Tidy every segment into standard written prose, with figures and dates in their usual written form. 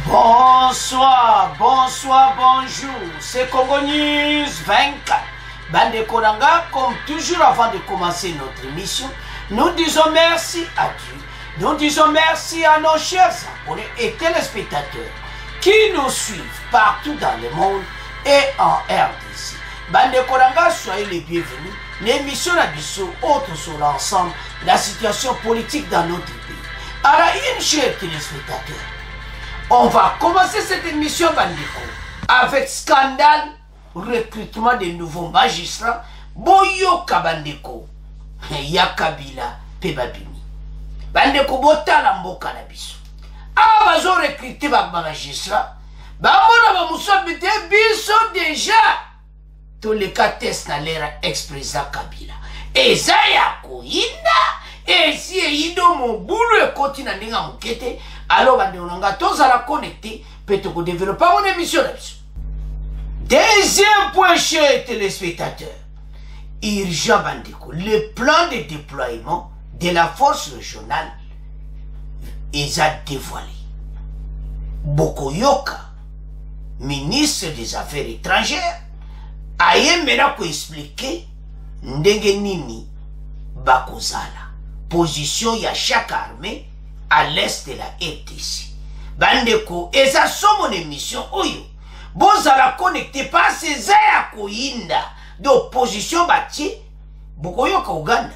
Bonsoir, bonjour, c'est Congo News 24. Bande Konanga, comme toujours avant de commencer notre émission, nous disons merci à Dieu. Nous disons merci à nos chers abonnés et téléspectateurs qui nous suivent partout dans le monde et en RDC. Bande Konanga, soyez les bienvenus. L'émission Nabiso, autre sur l'ensemble, la situation politique dans notre pays. Alors, une chère téléspectateur, on va commencer cette émission Bandeko avec scandale, recrutement de nouveaux magistrats, Boyoka Bandeko, Yakabila, Pebabini. Bandeko Botala Mboka Nabiso. Ah, bazo recruter ba magistrats, Bamona Bamoussobite Biso déjà. Tous les cas tests dans l'ère ex-président Kabila. Et ça yako inda, et si yido mon boulot et continue à n'enquêter. Alors, on a tous à la connecter, peut-être développer mon émission. Deuxième point, chers téléspectateurs, urgent Bandeko, le plan de déploiement de la force régionale est dévoilé. Bokoyoka, ministre des Affaires étrangères, a maintenant expliqué ndenge nini bakozala position ya chaque armée à l'est de la RDC. Bandeko, et ça sont mon émission oyo. Bozala connecté par ces airs koinda d'opposition bâtie. Bokoyoka Uganda,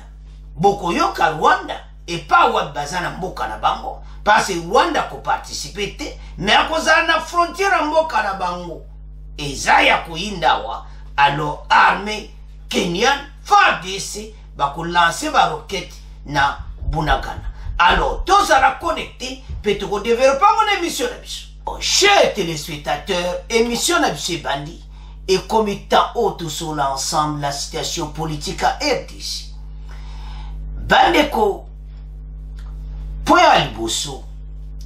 Bokoyoka Rwanda, et pas Wabazana Mboka na bango. Parce que Rwanda ko participer, mais à cause de la frontière Mboka na bango. Et Zaya koinda wa, alors armée kenyane, FARDC, bako lancer ba roquette na Bunagana. Alors, tous à la connecter, peut-être développer mon émission. Chers téléspectateurs, émission Nabissé Bandi et committant haute sur l'ensemble la situation politique à RDC. Bandeko, point à Liboso,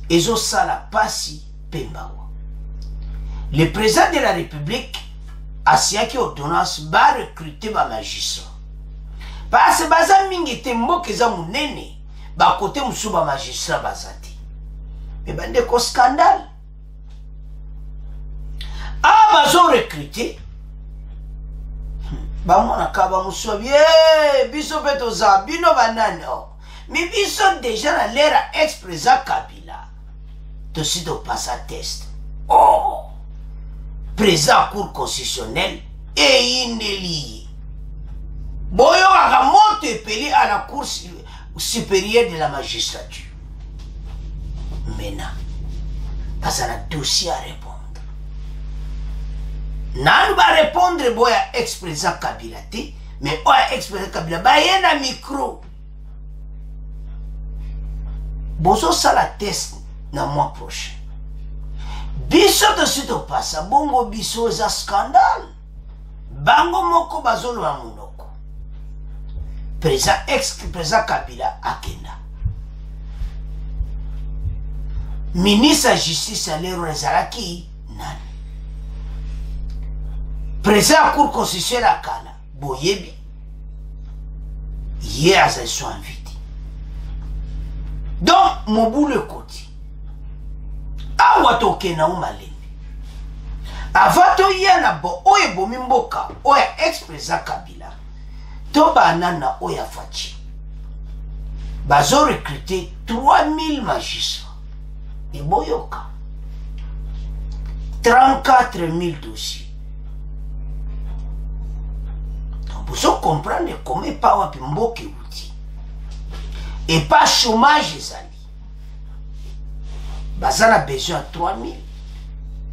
et Zosala Passi Pembawa. Le président de la République a signé qui ordonnance va recruter ma magistrat. Parce que Baza Mingete Mokeza Mounene. Ba côté musuba magistrat bazati. Mais bandeko scandale. Ah bazo recruter. Ba mona kaba musuba biso peto za bino banane. Mais biso déjà dans l'ère ex-président Kabila. Tosi do passa test. Oh. Président cour constitutionnelle et inélié. Boyo a monté pelé à la cour supérieur de la magistrature. Maintenant, parce qu'on a un dossier à répondre. Nan va répondre boya ex-président Kabila, mais boya ex-président Kabila, bah y a un micro. Bozo ça la test dans le mois prochain. Biso de suite au passé, bongo biso est un scandale. Bango moko bazolo wa munoko. Président ex-président Kabila Akenda. Ministre de la Justice Alero Rezalaki Nani. Président de la Cour constitutionnelle Akala Boyebi. Hier, ils sont invités. Donc, mon boulot côté. Awatoke na umalemi. Avato yana bo oye bomimboka oye ex-président Kabila. Toba nana oya fachi. Bazo recruter 3000 magistrats. Et boyoka. 34 000 dossiers. Donc vous comprenez comment pas wapi mboke outi. Et pas chômage zali. Bazana besoin de 3000.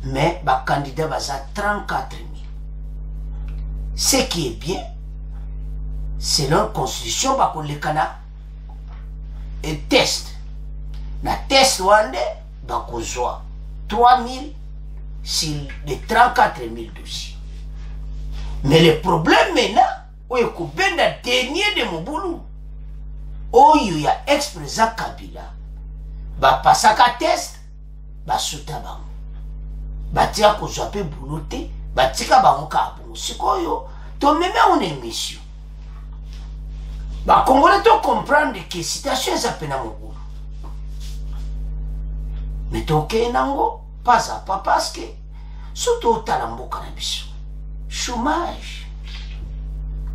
Mais ba candidat baza 34 000. Ce qui est bien. Selon la constitution, il y a un test. Le test, il y a 3000 sur les 34 000 dossiers. Mais le problème maintenant, c'est que le dernier de mon boulot, il y a ex-président Kabila, il passe à test, il va sauter. Il va dire que je vais boulot, il va dire que je vais boulot. Donc, même en émission. Bah, Congolais, tu comprends que la situation est à peine à mon goût. Mais tu es nango, pas à pas parce que surtout talamboka na biso chômage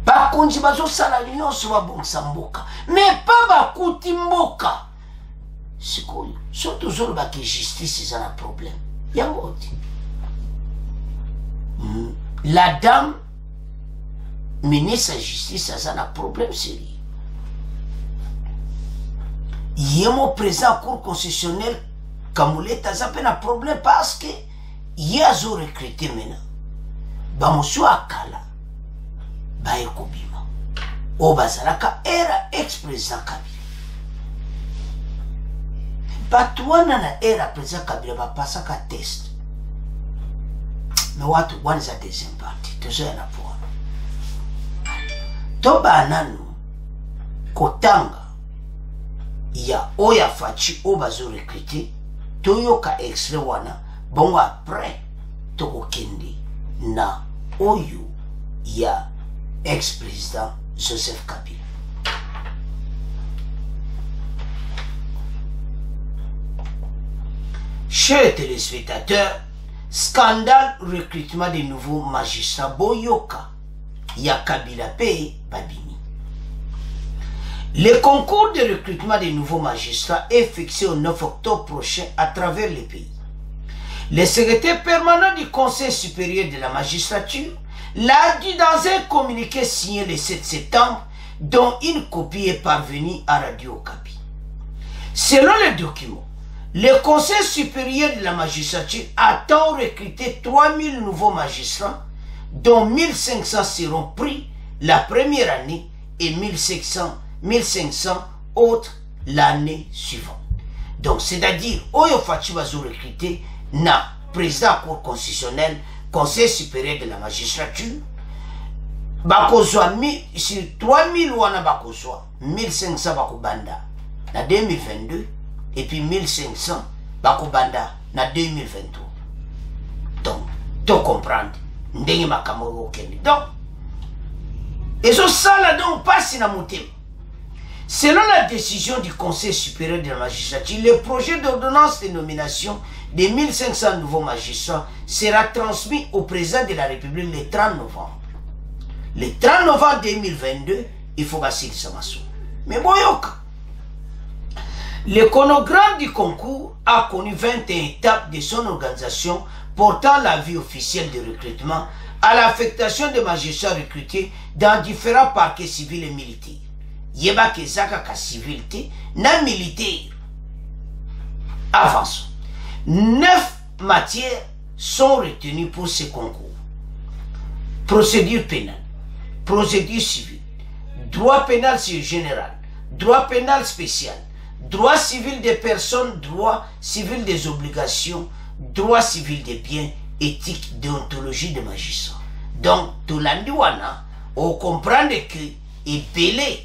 bakonzi bazosala nyonso babongisa mboka mais pas bakuti mboka sikoyo so tozolobaka justice eza na problème yango te la dame ministre ya justice aza na problème sérieux ye mo président cour constitutionnel Kamuleta aza mpe na problème parce que ye azo recruter maintenant bamosu akala baye kobima oyo bazalaka era ex-président Kabila bato wana na era président Kabila bapasaka test me watu wana eza deuxième partie tozoya na po wana to bananu kotanga ya oyo afaci oyo bazo recruter toyoka extrait wana bongo après tokokende na oyo ya ex-président Joseph Kabila. Chers téléspectateurs, scandale recrutement des nouveaux magistrats boyoka ya Kabila pe babimi. Le concours de recrutement des nouveaux magistrats est fixé au 9 octobre prochain à travers le pays. Le secrétaire permanent du Conseil supérieur de la magistrature l'a dit dans un communiqué signé le 7 septembre, dont une copie est parvenue à Radio Okapi. Selon le document, le Conseil supérieur de la magistrature attend recruter 3000 nouveaux magistrats, dont 1500 seront pris la première année et 1500 autres l'année suivante. Donc, c'est-à-dire, Oyo Fachi va recruter na président cour constitutionnel, Conseil supérieur de la magistrature, bakozwa sur 3000 wana bakozwa 1500 bakobanda na 2022 et puis 1500 bakobanda na 2023. Donc, tu comprends ndenge makambo okende. Donc, ezo sala donc passe na motema. Selon la décision du Conseil supérieur de la magistrature, le projet d'ordonnance de nomination de 1500 nouveaux magistrats sera transmis au président de la République le 30 novembre. Le 30 novembre 2022, il faut passer ça maçon. Mais boyoka. Le chronogramme du concours a connu 21 étapes de son organisation portant la vie officielle de recrutement à l'affectation des magistrats recrutés dans différents parquets civils et militaires. Yeba kezaka ka civilité na militaire. Avançons. 9 matières sont retenues pour ce concours. Procédure pénale, procédure civile, droit pénal général, droit pénal spécial, droit civil des personnes, droit civil des obligations, droit civil des biens, éthique, déontologie des magistrats. Donc, tout l'andiwana, on comprend que et belé.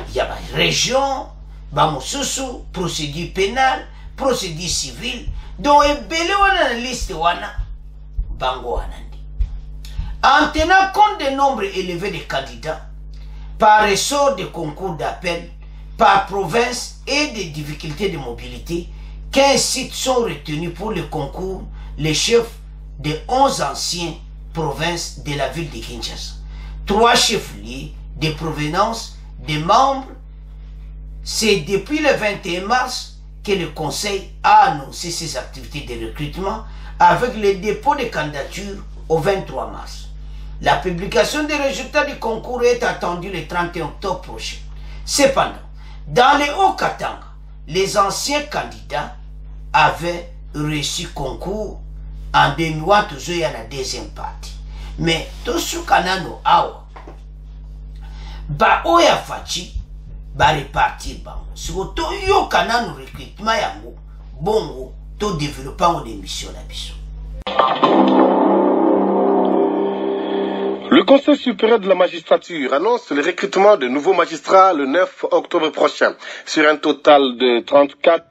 Il y a une région, bamosusu, procédure pénale, procédure civile, donc il y a une liste bango anandi. En tenant compte des nombres élevés de candidats, par ressort des concours d'appel, par province et des difficultés de mobilité, 15 sites sont retenus pour le concours, les chefs de 11 anciennes provinces de la ville de Kinshasa, 3 chefs-lieux de provenance des membres. C'est depuis le 21 mars que le Conseil a annoncé ses activités de recrutement avec le dépôt de candidature au 23 mars. La publication des résultats du concours est attendue le 31 octobre prochain. Cependant, dans les Haut-Katanga, les anciens candidats avaient reçu concours en 2001, toujours à la deuxième partie. Mais tout ce kanano awa ba oya fachi ba repartir bango siko to yo kanano recrutement yango bongo to développer en émission la biso. Le Conseil supérieur de la magistrature annonce le recrutement de nouveaux magistrats le 9 octobre prochain. Sur un total de 34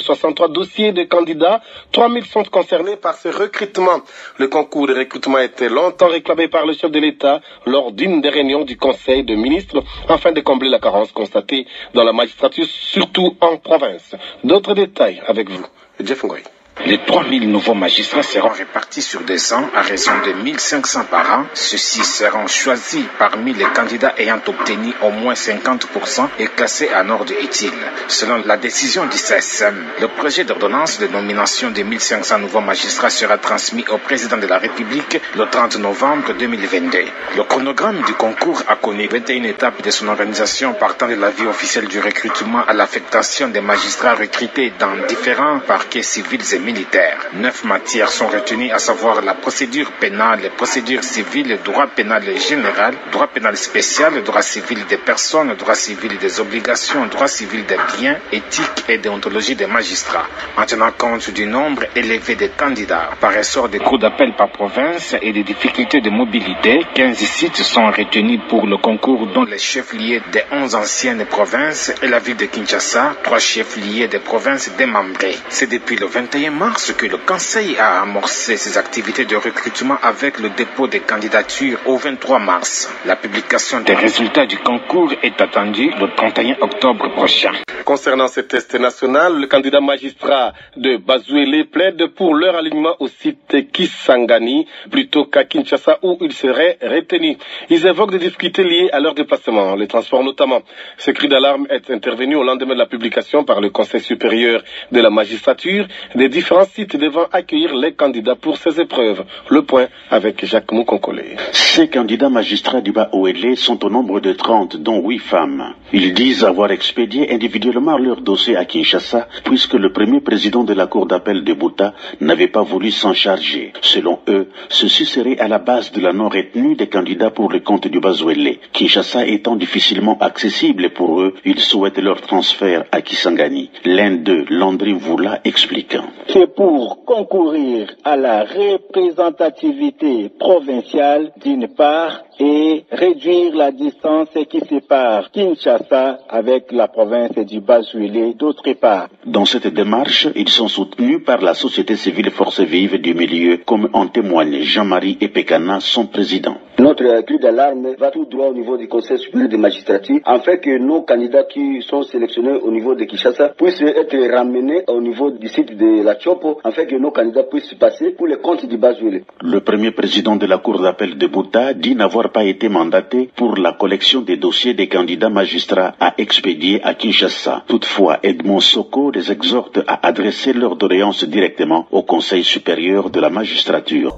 063 dossiers de candidats, 3 000 sont concernés par ce recrutement. Le concours de recrutement était longtemps réclamé par le chef de l'État lors d'une des réunions du Conseil de ministres afin de combler la carence constatée dans la magistrature, surtout en province. D'autres détails avec vous, Jeff Ngoy. Les 3000 nouveaux magistrats seront répartis sur 2 ans à raison de 1500 par an. Ceux-ci seront choisis parmi les candidats ayant obtenu au moins 50% et classés en ordre utile. Selon la décision du CSM, le projet d'ordonnance de nomination de 1500 nouveaux magistrats sera transmis au président de la République le 30 novembre 2022. Le chronogramme du concours a connu 21 étapes de son organisation partant de la vie officielle du recrutement à l'affectation des magistrats recrutés dans différents parquets civils et militaires. 9 matières sont retenues, à savoir la procédure pénale, procédure civile, droit pénal général, droit pénal spécial, droit civil des personnes, droit civil des obligations, droit civil des biens, éthique et déontologie des magistrats. En tenant compte du nombre élevé de candidats par ressort des cours d'appel par province et des difficultés de mobilité, 15 sites sont retenus pour le concours, dont les chefs-lieux des 11 anciennes provinces et la ville de Kinshasa, 3 chefs-lieux des provinces démembrées. C'est depuis le 21 mars que le Conseil a amorcé ses activités de recrutement avec le dépôt des candidatures au 23 mars. La publication des résultats du concours est attendue le 31 octobre prochain. Concernant ce test national, le candidat magistrat de Bazouélé plaide pour leur alignement au site Kisangani plutôt qu'à Kinshasa où ils seraient retenus. Ils évoquent des difficultés liées à leur déplacement, les transports notamment. Ce cri d'alarme est intervenu au lendemain de la publication par le Conseil supérieur de la magistrature des différents sites devant accueillir les candidats pour ces épreuves. Le point avec Jacques Moukonkole. Ces candidats magistrats du Bas-Ouélé sont au nombre de 30, dont 8 femmes. Ils disent avoir expédié individuellement leur dossier à Kinshasa, puisque le premier président de la cour d'appel de Bouta n'avait pas voulu s'en charger. Selon eux, ceci serait à la base de la non-retenue des candidats pour le compte du Bazouélé. Kinshasa étant difficilement accessible pour eux, ils souhaitent leur transfert à Kisangani. L'un d'eux, Landry Voula, expliquant. C'est pour concourir à la représentativité provinciale d'une part et réduire la distance qui sépare Kinshasa avec la province du Bas-Ouélé d'autre part. Dans cette démarche, ils sont soutenus par la société civile force vive du milieu, comme en témoigne Jean-Marie Epekana, son président. Notre cri d'alarme va tout droit au niveau du Conseil supérieur de magistrature, afin que nos candidats qui sont sélectionnés au niveau de Kinshasa puissent être ramenés au niveau du site de la Chopo, afin que nos candidats puissent passer pour les comptes du Bas-Ouélé. Le premier président de la cour d'appel de Bouta dit n'avoir pas été mandaté pour la collection des dossiers des candidats magistrats à expédier à Kinshasa. Toutefois, Edmond Soko les exhorte à adresser leurs doléances directement au Conseil supérieur de la magistrature.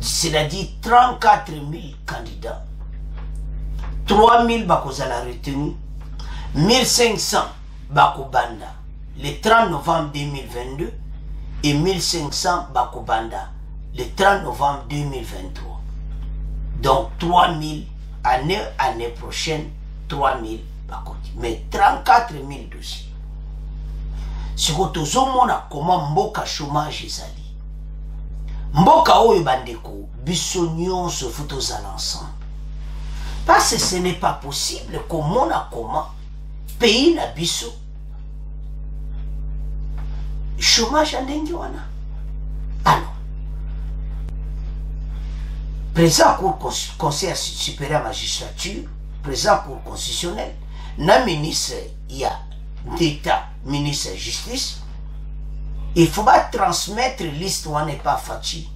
C'est-à-dire 34 000 candidats, 3 000 bakozala retenus, 1500 bakobanda le 30 novembre 2022 et 1500 bakobanda le 30 novembre 2023. Donc 3 000 année prochaine, 3 000 bakoti. Mais 34 000 dossiers. Si vous avez comment mboka chômage ezali. Mboka oyo bandeko, biso nyonso faut ozala ensemble. Parce que ce n'est pas possible komona comment pays na biso chômage ndenge wana. Alors, président cour conseil supérieur à magistrature, président cour constitutionnel, na ministre ya d'État, ministre de justice, il faut pas transmettre liste où on n'est pas fatigué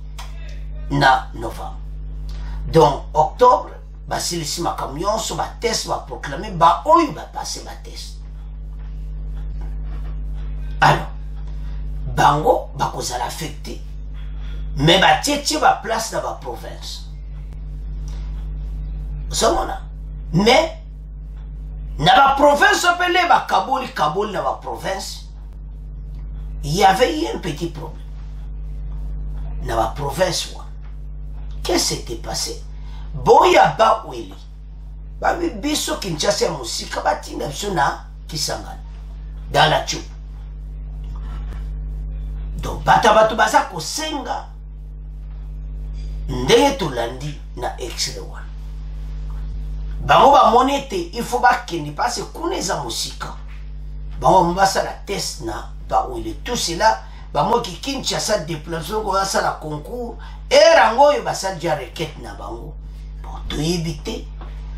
na novembre. Donc, octobre, bah, si les camions sont test, va proclamer, bah, on va passer ma test. Alors, bango, bah, qu'on a affecté. Mais bah, tiens, va place dans la province. C'est mon là. Mais, dans la province, appelée, bah, Kaboul, dans la province, il y avait eu un petit problème. Dans la province, qu'est-ce qui s'était passé? Boya ba weli. Ba oui, biso Kinshasa musika batinda sona Kisangani. Dans la tchou. Donc, batu baza kosenga. Ndenge tolandi na extrait wana. Bango ba monete, il faut ba kendi parce que kuneza musika. Bango mbasa la test na ba weli. Tout cela, bango ki Kinshasa déplacement ko basa la concours. Et rango yo basa déjà requête na bango. Pour éviter,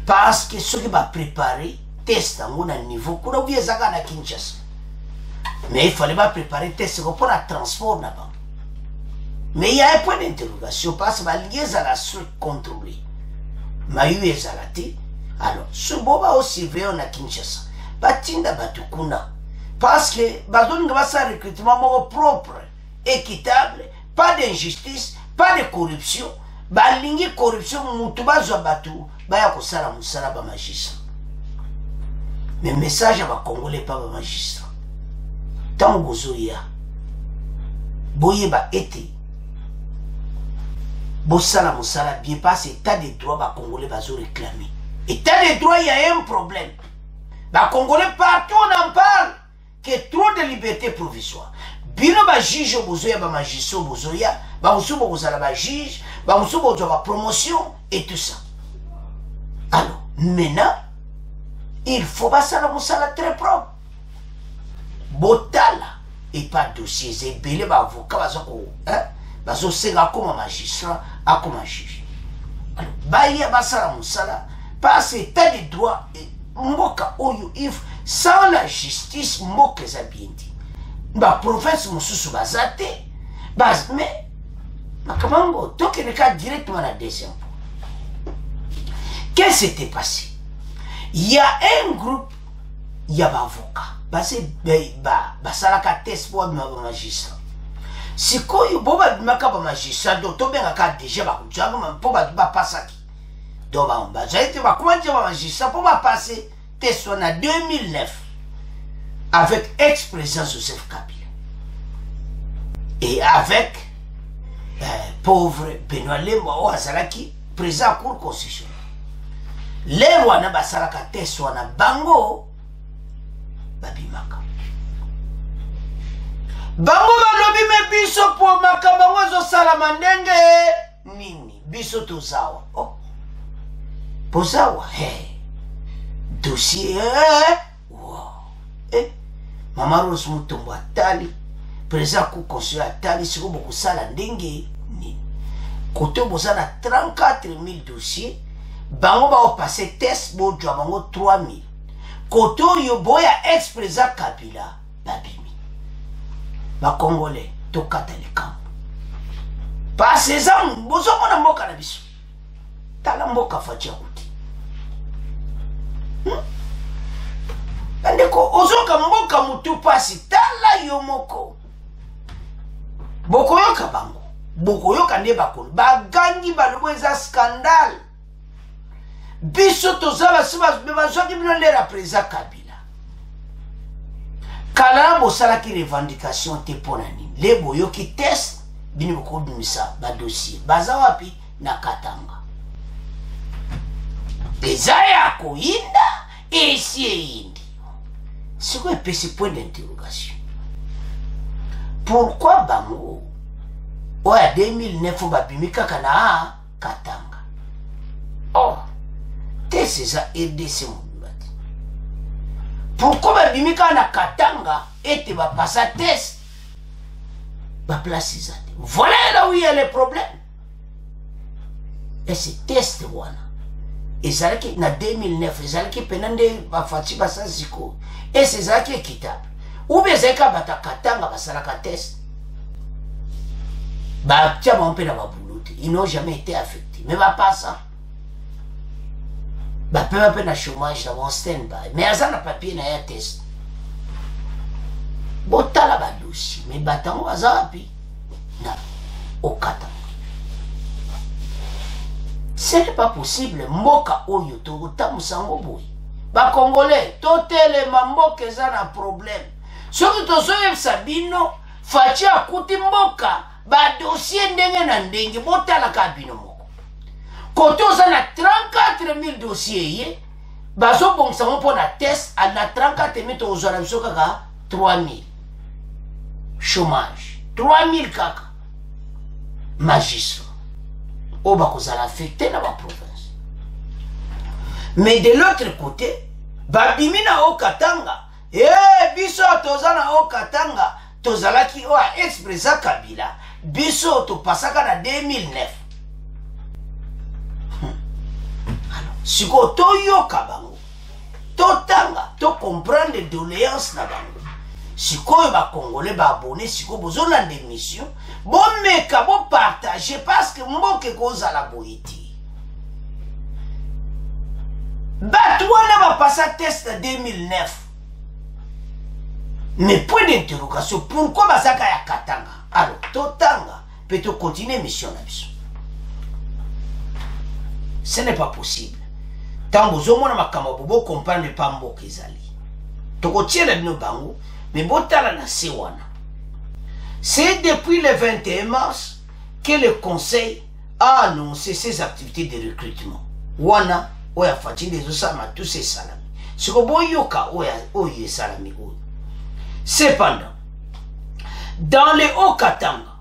parce que ceux qui vont préparer test à mon niveau pour oublier ça à Kinshasa. Mais il fallait pas préparer test pour le transport là-bas. Mais il y a un point d'interrogation parce que les à la suite contrôlée. Mais il y a alors, ce boba aussi veillé à Kinshasa. Batinda batukuna. Parce que bazon nga basa recrutement propre, équitable, pas d'injustice, pas de corruption. Balingi corruption mutu bazwa batu baya kosala musala ba magistrat. Mais message à ba congolais pas ba magistrat. Tant bozoya boye ba été bosala musala bien pas état de droit ba congolais bazo réclamer. État de droit il y a un problème. Ba congolais partout on en parle que trop de liberté provisoire. Bino ba juge bozoya ba magistrat bozoya ba musubo kozala ba juge ba musubo kozala promotion et tout ça. Alors maintenant il faut pas ça la musala très propre. Botala et pas dossier c'est belé ba avocat bazoko hein bazo senga comme magistrat a comme juge. Alors ba ya ba ça la musala parce que t'as des droits et mboka oyo if sans la justice mboka za bien dit. Ba province mususu bazate bas mais makamango toke le cas directement à deuxième point. Qu'est-ce qui s'était passé? Il y a un groupe, il y a un avocat. Basé salaka test pour un magistrat. Si quoi il boba bimaka ba magistrat donc bien ka déjà ba kujanga pour ba passer qui. Donc ba été ba comment dire ba magistrat pour ba passer test en 2009 avec ex-président Joseph Kabila et avec pauvre Benoît Lembo Azalaki président cour constitutionnelle. Les wana basalaka test wana bango babimaka bango balobi me biso po makabango zo sala mandenge nini biso tozawa oh pozawa dossier wow mama Rose Mutombo atali président cour constitutionnelle atali siko boku sala ndenge nini kote bozana 34 000 dossiers bango ba passer test bo jwa bango 3 000 koto yo boya ex-président Kabila babimi ba congolais to katalikambo parce que ça bozo mona mboka na biso tala mboka fatia kuti ndeko ozoka mboka mutu pasi tala yo moko boko yoka bango boko yoka nde bakolo bagangi balobo eza scandale biso tozala siba bazwaki bino ndera président Kabila kala bosalaki revendication te mpona nini le boyoki test bino bokobimisa badossier baza wapi na Katanga eza ya koyinda esi eyindi sikoyo epesi point d'interrogation pourquoi bango oya 2009 babimi kaka na Katanga or c'est ça RDC Moubati. Pourquoi babimika na Katanga et tu vas passer test? Ba place ça. Voilà là où il y a le problème. Et ce test wana. Et ça qui na 2009, ça qui penande ba fati ba sasiko. Et c'est ça qui est équitable. Ou bien c'est ka bata Katanga ba salaka test. Ba tia mon pena ba bouloute. Ils n'ont jamais été affectés. Mais va pas ça. Bah peu à peu na chômage dans mon stand-by mais ça n'a papier na ya test botala ba dossier mais batango azapi na okata ce n'est pas possible mboka oyo to tamusango boy ba congolais totele mboka eza na problème soki tozoye sabino fachi akuti mboka ba dossier ndenge na ndenge botala ka bino quand on a 34 000 dossiers, baso bon ça pour la test à la 34 000 aux orations kaka 3 000 chômage 3 000 kaka magistrat au bako ça affecté dans la province mais de l'autre côté babimina au Katanga biso tozana au Katanga tozalaki o ex-président Kabila biso to pasaka na 2009 siko toyoka bango totanga to comprendre les doléances na bango sikoyo ba congolais ba abonné sikoyo bozolanda émission bomeka bo partager parce que mboke kozala boyeti bato wana bapasa test en 2009 mais point d'interrogation pourquoi bazaka ya katanga alors totanga peut continuer mission na biso ce n'est pas possible tant bozomona makambo bobo comprendre pas mboka ezali tokotiela bino bango mais botala na se wana c'est depuis le 21 mars que le conseil a annoncé ses activités de recrutement wana oya fatinde ezosama tous ces salami siko boyoka oyo salami oyo. Cependant dans les Haut-Katanga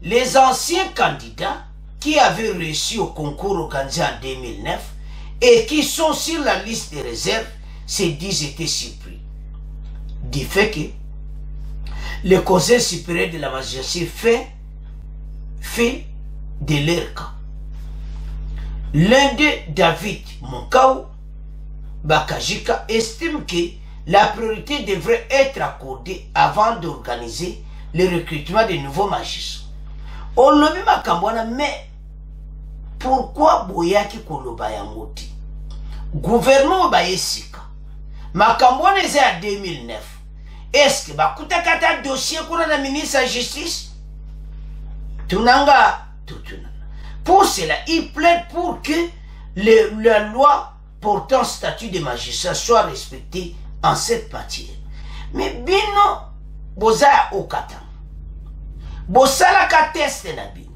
les anciens candidats qui avaient reçu au concours organisé en 2009 et qui sont sur la liste des réserves se disent étaient surpris du fait que le Conseil supérieur de la magistrature fait de leur cas. L'un d'eux, David Moukao Bakajika, estime que la priorité devrait être accordée avant d'organiser le recrutement de nouveaux magistrats. On l'a vu Makambwana, mais pourquoi Boyaki Koloba Yamoti? Gouvernement Bayesika. Makambwana est en 2009. Est-ce que Bakuta Kata dossier pour la ministre de la Justice? Tunanga, Tutuna. Pour cela, il plaide pour que la loi portant statut de magistrat soit respectée en cette matière. Mais bino, boza okata. Bosala ka test na bino.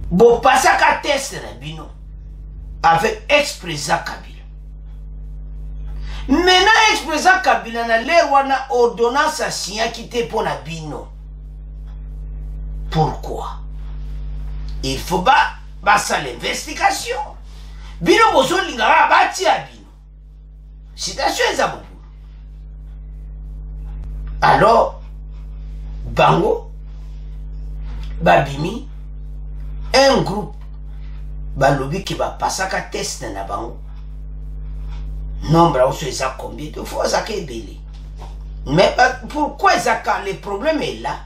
Bo pasa ka test na bino. Avec ex-président Kabila. Maintenant, ex-président Kabila na l'air wana ordonnance a signé quitté pour na bino. Pourquoi? Il faut basa l'investigation. Bino bozo lingara bati a bino. Citation ezabou. Alors, bango, babimi, un groupe, balobi qui va passer à test na bango. Nombre à ça combien de fois ça est belé. Mais pourquoi ça le problème est là?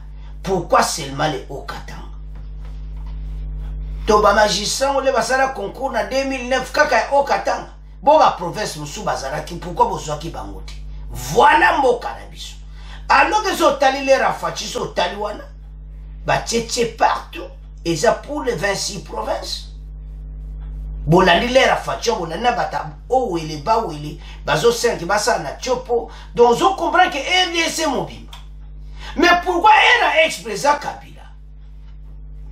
Pourquoi seulement les Haut-Katanga? Toba magistrat on le basala concours en 2009 kaka Haut-Katanga. Bon la province musu bazala qui pourquoi bozo ki bangote. Voilà mboka na biso. Alors que so tali les rafachi so tali wana ba tchétché partout et ça pour les 26 provinces. Bolandi les rafachi bolandi na bata o wele ba wele bazo 5 basa na chopo donc on comprend que RDC mobimba. Mais pourquoi elle a ex-président Kabila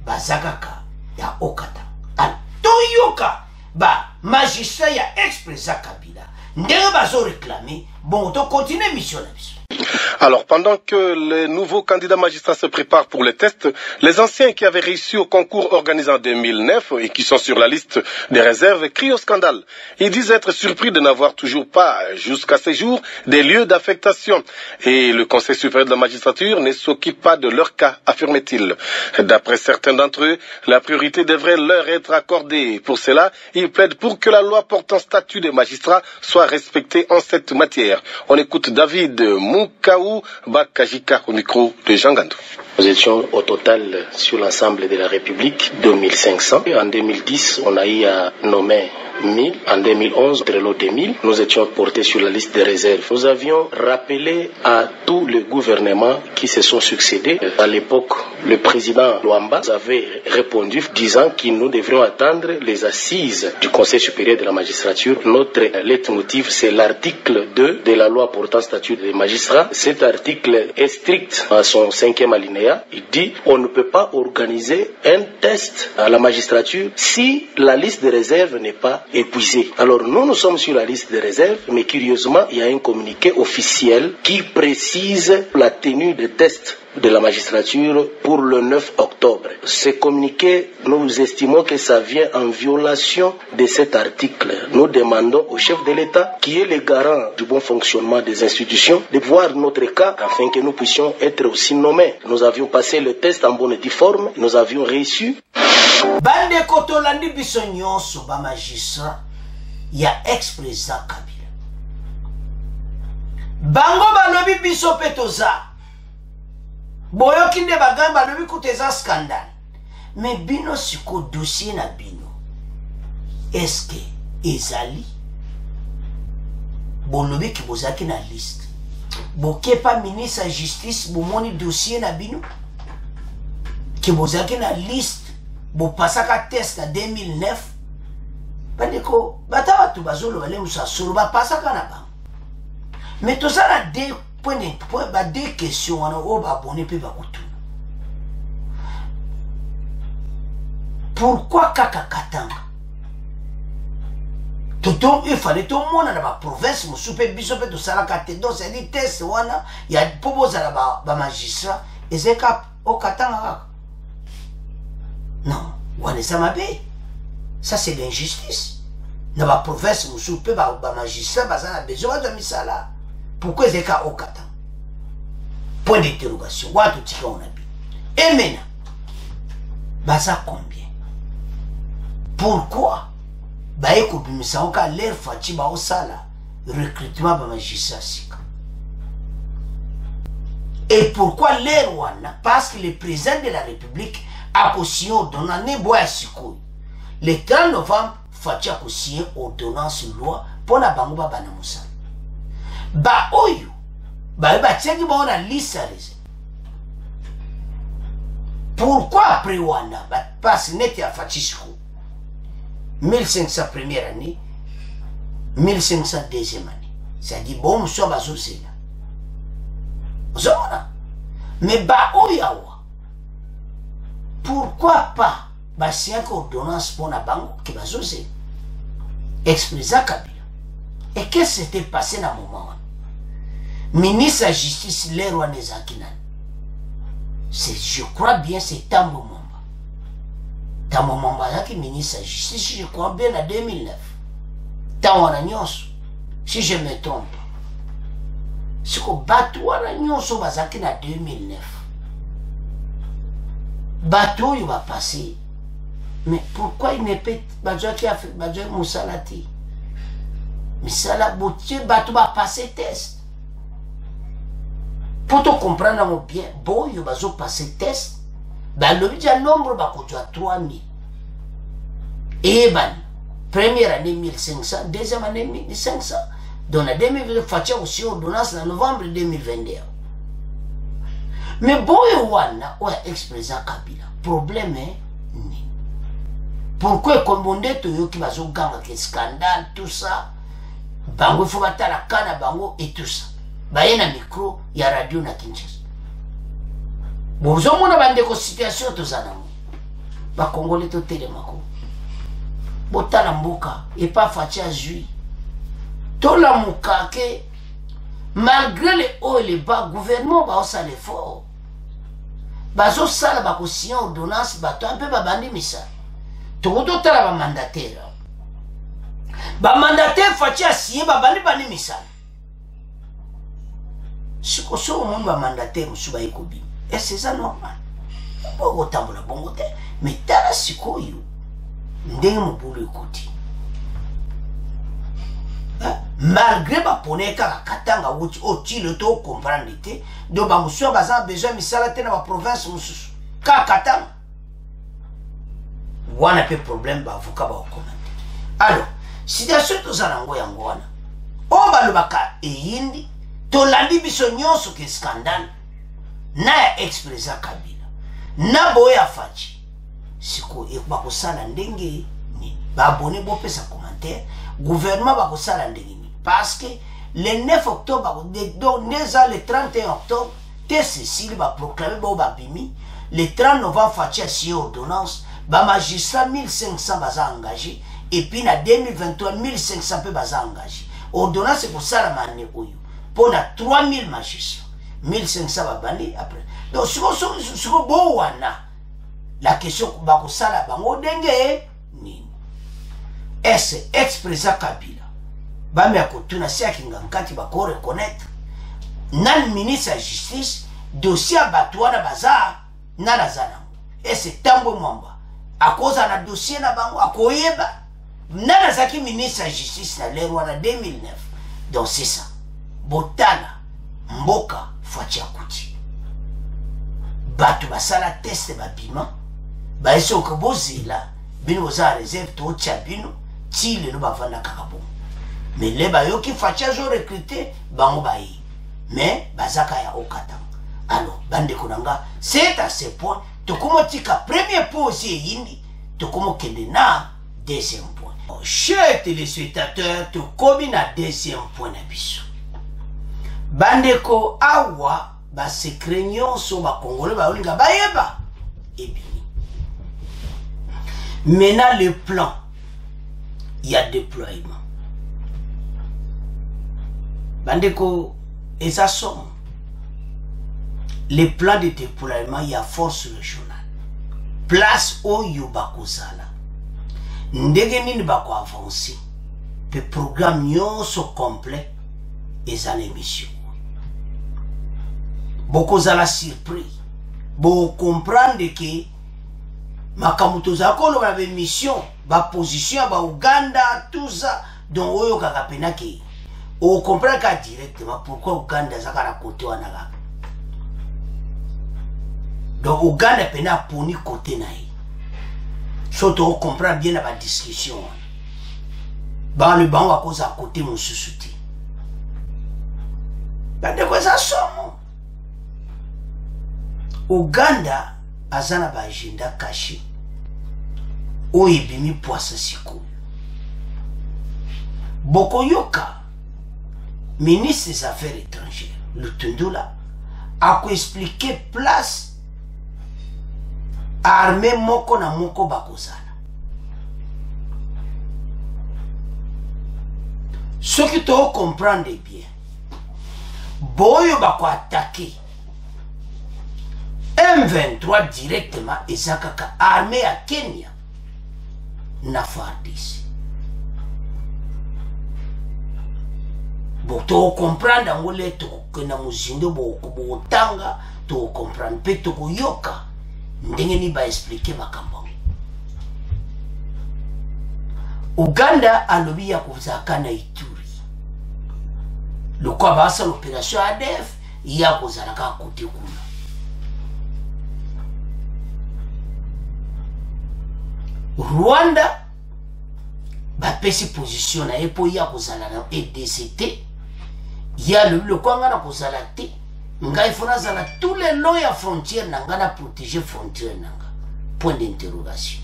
bazakaka ya Haut-Katanga al toyoka ba magistrat ya ex-président Kabila ndenge bazo réclamer bon to continuer mission na biso. Alors, pendant que les nouveaux candidats magistrats se préparent pour les tests, les anciens qui avaient réussi au concours organisé en 2009 et qui sont sur la liste des réserves crient au scandale. Ils disent être surpris de n'avoir toujours pas, jusqu'à ces jours, des lieux d'affectation. Et le Conseil supérieur de la magistrature ne s'occupe pas de leur cas, affirme-t-il. D'après certains d'entre eux, la priorité devrait leur être accordée. Pour cela, ils plaident pour que la loi portant statut des magistrats soit respectée en cette matière. On écoute David Moukao Bakajika au micro de Jean Gandou. Nous étions au total sur l'ensemble de la République 2500. En 2010, on a eu à nommer 1000. En 2011, entre l'autre 2000, nous étions portés sur la liste des réserves. Nous avions rappelé à tous les gouvernements qui se sont succédés. À l'époque, le président Luamba avait répondu disant que nous devrions attendre les assises du Conseil supérieur de la magistrature. Notre leitmotiv, c'est l'article 2 de la loi portant statut des magistrats. Cet article est strict à son 5e alinéa. Il dit on ne peut pas organiser un test à la magistrature si la liste des réserves n'est pas épuisée. Alors nous sommes sur la liste des réserves, mais curieusement, il y a un communiqué officiel qui précise la tenue des tests de la magistrature pour le 9 octobre. Ce communiqué, nous estimons que ça vient en violation de cet article. Nous demandons au chef de l'État, qui est le garant du bon fonctionnement des institutions, de voir notre cas afin que nous puissions être aussi nommés. Nous avions passé le test en bonne et due forme, nous avions réussi. Bande kotolandi biso nyonso ba magistrat ya ex-président Kabila. Bango balobi biso pe toza. Boyoki nde bagamba balobi kuteza scandale. Mais bino siko dossier na bino. Est-ce que ezali? Bolobi ki bozaki na liste. Boke pas ministre de justice bomoni dossier na bino. Ki bozaki na liste. Bo pasaka test en 2009. Bandeko, bata watu bazolo wale musasolo ba pasaka na ba. Mais tout ça là deux deux questions wana o ba bonne pe ba kutu. Pourquoi kaka katanga? Tout il fallait tout le monde dans la province musupe bisope to sala kate donc c'est dit test wana ya popoza la ba magistrat et c'est cap au katanga. Non, wana ça m'a bé. Ça c'est l'injustice. Dans la province musupe ba magistrat bazana besoin de misala. Pourquoi c'est cas au katanga? Point d'interrogation. What tu tika on a bi. Et maintenant, baza combien? Pourquoi? Baeko bimisa oka l'air fachi ba osala recrutement ba magistrat sika. Et pourquoi l'air wana? Parce que le président de la République a signé ordonnance ne boya siko. Le 30 novembre fachi a signé ordonnance loi pour la bango ba bana musala. Ba oyo ba tiaki ba on a liste réserve. Pourquoi après wana ba passe net ya fachi siko? 1500 première année, 1500 deuxième année. C'est-à-dire, bon, monsieur Bazou, c'est là. Mais bah, oyawa. Pourquoi pas, bah, c'est une ordonnance pour la banque qui va s'oser. Expresa Kabila. Et qu'est-ce qui s'était passé dans le moment? Ministre de la Justice, les rois des Akinan. Je crois bien, c'est Tambo Mamba. Tambo Mamba, qui ministre de la Justice, je crois bien, en 2009. Tambo Nyonso, si je me trompe. C'est que Batouana Nyonso va s'acquérir en 2009. Bateau, il va passer. Mais pourquoi il ne peut pas qui a fait Moussalati? Mais ça là, bateau va passer test. Pour te comprendre bien, bon, il va passer test. Ben, le nombre va coûter 3000. Et ben, première année 1500, deuxième année 1500. Donc, la 2020, il faut aussi ordonnance en novembre 2021. Mais bon, il y a ex-président Kabila. Problème est, pourquoi comme on dit qui va se gagner scandale, tout ça, bango il faut battre la canne à bango et tout ça. Bah il y a un micro, il y a radio na Kinshasa. Bon, vous avez une situation tout ça. Bah Congolais tout télémako. Botala mboka et pas fatia jui. Tout la mouka que malgré les hauts et les bas, gouvernement va aussi l'effort. Bah zo sala ba ko signer ordonnance ba to un peu ba bandi misa. Tout tala ba mandataire. Ba mandataire fatia signer ba bandi misa. Si on a un mandataire, et c'est ça normal. On va la bonne mais t'as si quoi you ndenge boulot côté. Malgré ma poney katanga outi le to comprendre té, donc ba monsieur bazan besoin misala té na ba province mususu. Ka katanga. Wana pe problème ba avocat ba commenter. Alors, situation to zanango yango wana. O ba lobaka e yindi tolandi biso nyonso ke scandale na ya ex-président Kabila na boya fachi siko bakosala ndenge ni baabonné bopesa commentaire gouvernement bakosala ndenge ni parce que le 9 octobre donc le 31 octobre te Cécile va proclamer babimi le 30 novembre fachi a ordonnance ba magistrat 1500 baza engagé et puis na 2023 1500 pe baza engagé ordonnance pour ça la mané oyo pour 3000 magistrats, 1500 babani après. Donc, si vous bon la question que ça la bango denge ni. Est-ce ex-président Kabila? Bami akotuna si akingankati bako reconnaître. Nan ministre de la justice dossier batouana bazar na zana. Et c'est Tambo Mamba. À cause de dossier na bango akoyeba Nanazaki ministre de la justice na l'air en 2009. Donc c'est ça. Botala, Mboka, Fatia Kuti. Batu basala test babima. Ba eso ko bozela, bino boza réserve to tchabino, ti le no bavanda kakabo. Mais les bayoki Fatia jo recruté, bango bayi. Mais bazaka ya okatang. Alors, bande konanga, c'est à ce point, to komo tika premier point aussi yindi, to komo kende na deuxième point. Chers téléspectateurs, to komi na deuxième point na biso. Bandeko awa ba secret nyonso ba congolais ba olinga ba yeba ebini. Maintenant le plan, il y a déploiement. Bandeko et ça somme. Les plans de déploiement, il y a force sur le journal. Place au Yobako Sala. Ndegeni bako avancé. Le programme nyonso complet et ça l'émission. Beaucoup à la surprise. Beaucoup comprendre que makamuto zako lo ba mission, ba position ba Uganda tout ça donc oyo kakapena ke. On comprend directement pourquoi Uganda zakara côté wanaga. Donc Uganda pena poni côté naï. Surtout on comprend bien la discussion. Bah le banc à cause à côté mon sous-souti. Bah de quoi ça somme? Uganda azana ba agenda caché. Oibimi poisse siko. Bokoyoka, ministre des Affaires étrangères, le Tundula, a expliqué place armée moko na moko bakozala. Ce qui te comprendre bien, boyo bako attaquer M23 directement et zakaka armée à Kenya na FARDC. Bon, tu comprendre angole que na muzindo bo tanga, tu comprendre pe to yoka. Ndenge ni ba expliquer makambo. Uganda alobi ya kuzaka na Ituri. Le quoi va sa l'opération ADF ya kozalaka côté kuna. Rwanda ba pesi position na epo ya kozala na EDCT. Ya le quoi ngana kozala te. Ngai fona zala tous les longs ya frontière nanga protéger frontière nanga. Point d'interrogation.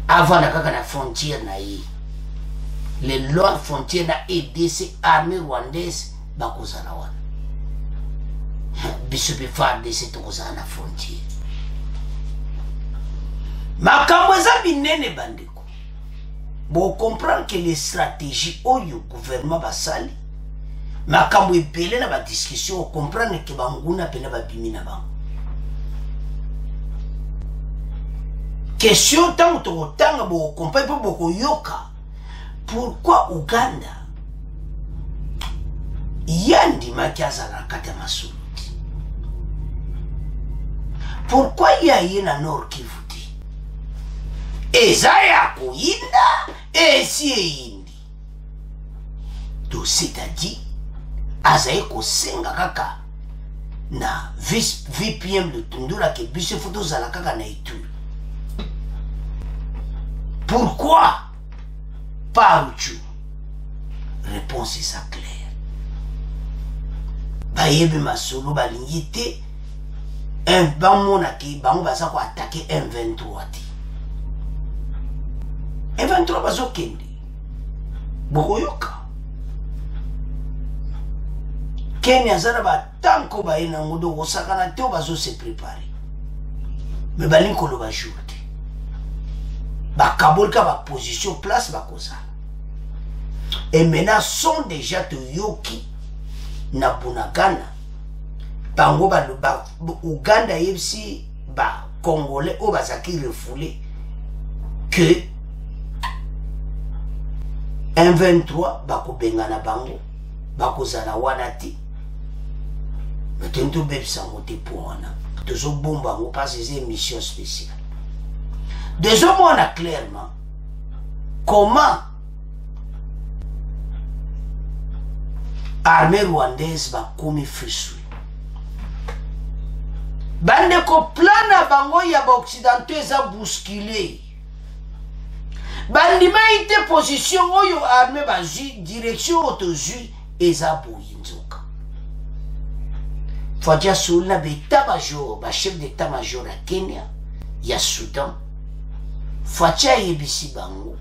Avant la kaka na frontière na yi. Les longs frontières na EDC armée rwandaise bakozala wana. Bisobe FARDC to kozala na frontière. Makambo za binene bandeko. Bon comprendre que les stratégies oyo gouvernement basali makambo epele na ba discussion comprendre que banguna pena ba bimina ba. Question tant to tanga bo comprendre boko yoka. Pourquoi Uganda yandi makiaza na kata masuluti? Pourquoi y na Nord Kivu? Ezaya kuinda esi indi. Donc c'est-à-dire azaye ko senga kaka na VPM le Tundula ke bise photo zala kaka na Ituri. Pourquoi pas Uchu? Réponse est ça claire. Bayebe masolo balingite un bamona ki bango basa ko attaquer M23. M23 bazo kende. Bokoyoka. Kenya zana ba tanko ba ina ngudo osakana te bazo se préparer. Mais balinko lo ba joute. Ba kabolka ba position place ba kosa. Et maintenant sont déjà to yoki na Bunagana. Bango ba Uganda yepsi ba Congolais o bazaki refoulé que M23 bako bengana bango bako zana wanati metendo bebisa ngote poana tozo bomba ngo pas ces émissions spéciales. Deux hommes on a clairement comment armée rwandaise bakomi frustré. Bande ko plan na bango ya ba occidentaux eza bousculé. Bandima ite position oyo armée bazu direction otozu eza boyinzoka. Fadia soulna beta major, ba chef d'état major à Kenya, ya Soudan. Fatia yebisi bango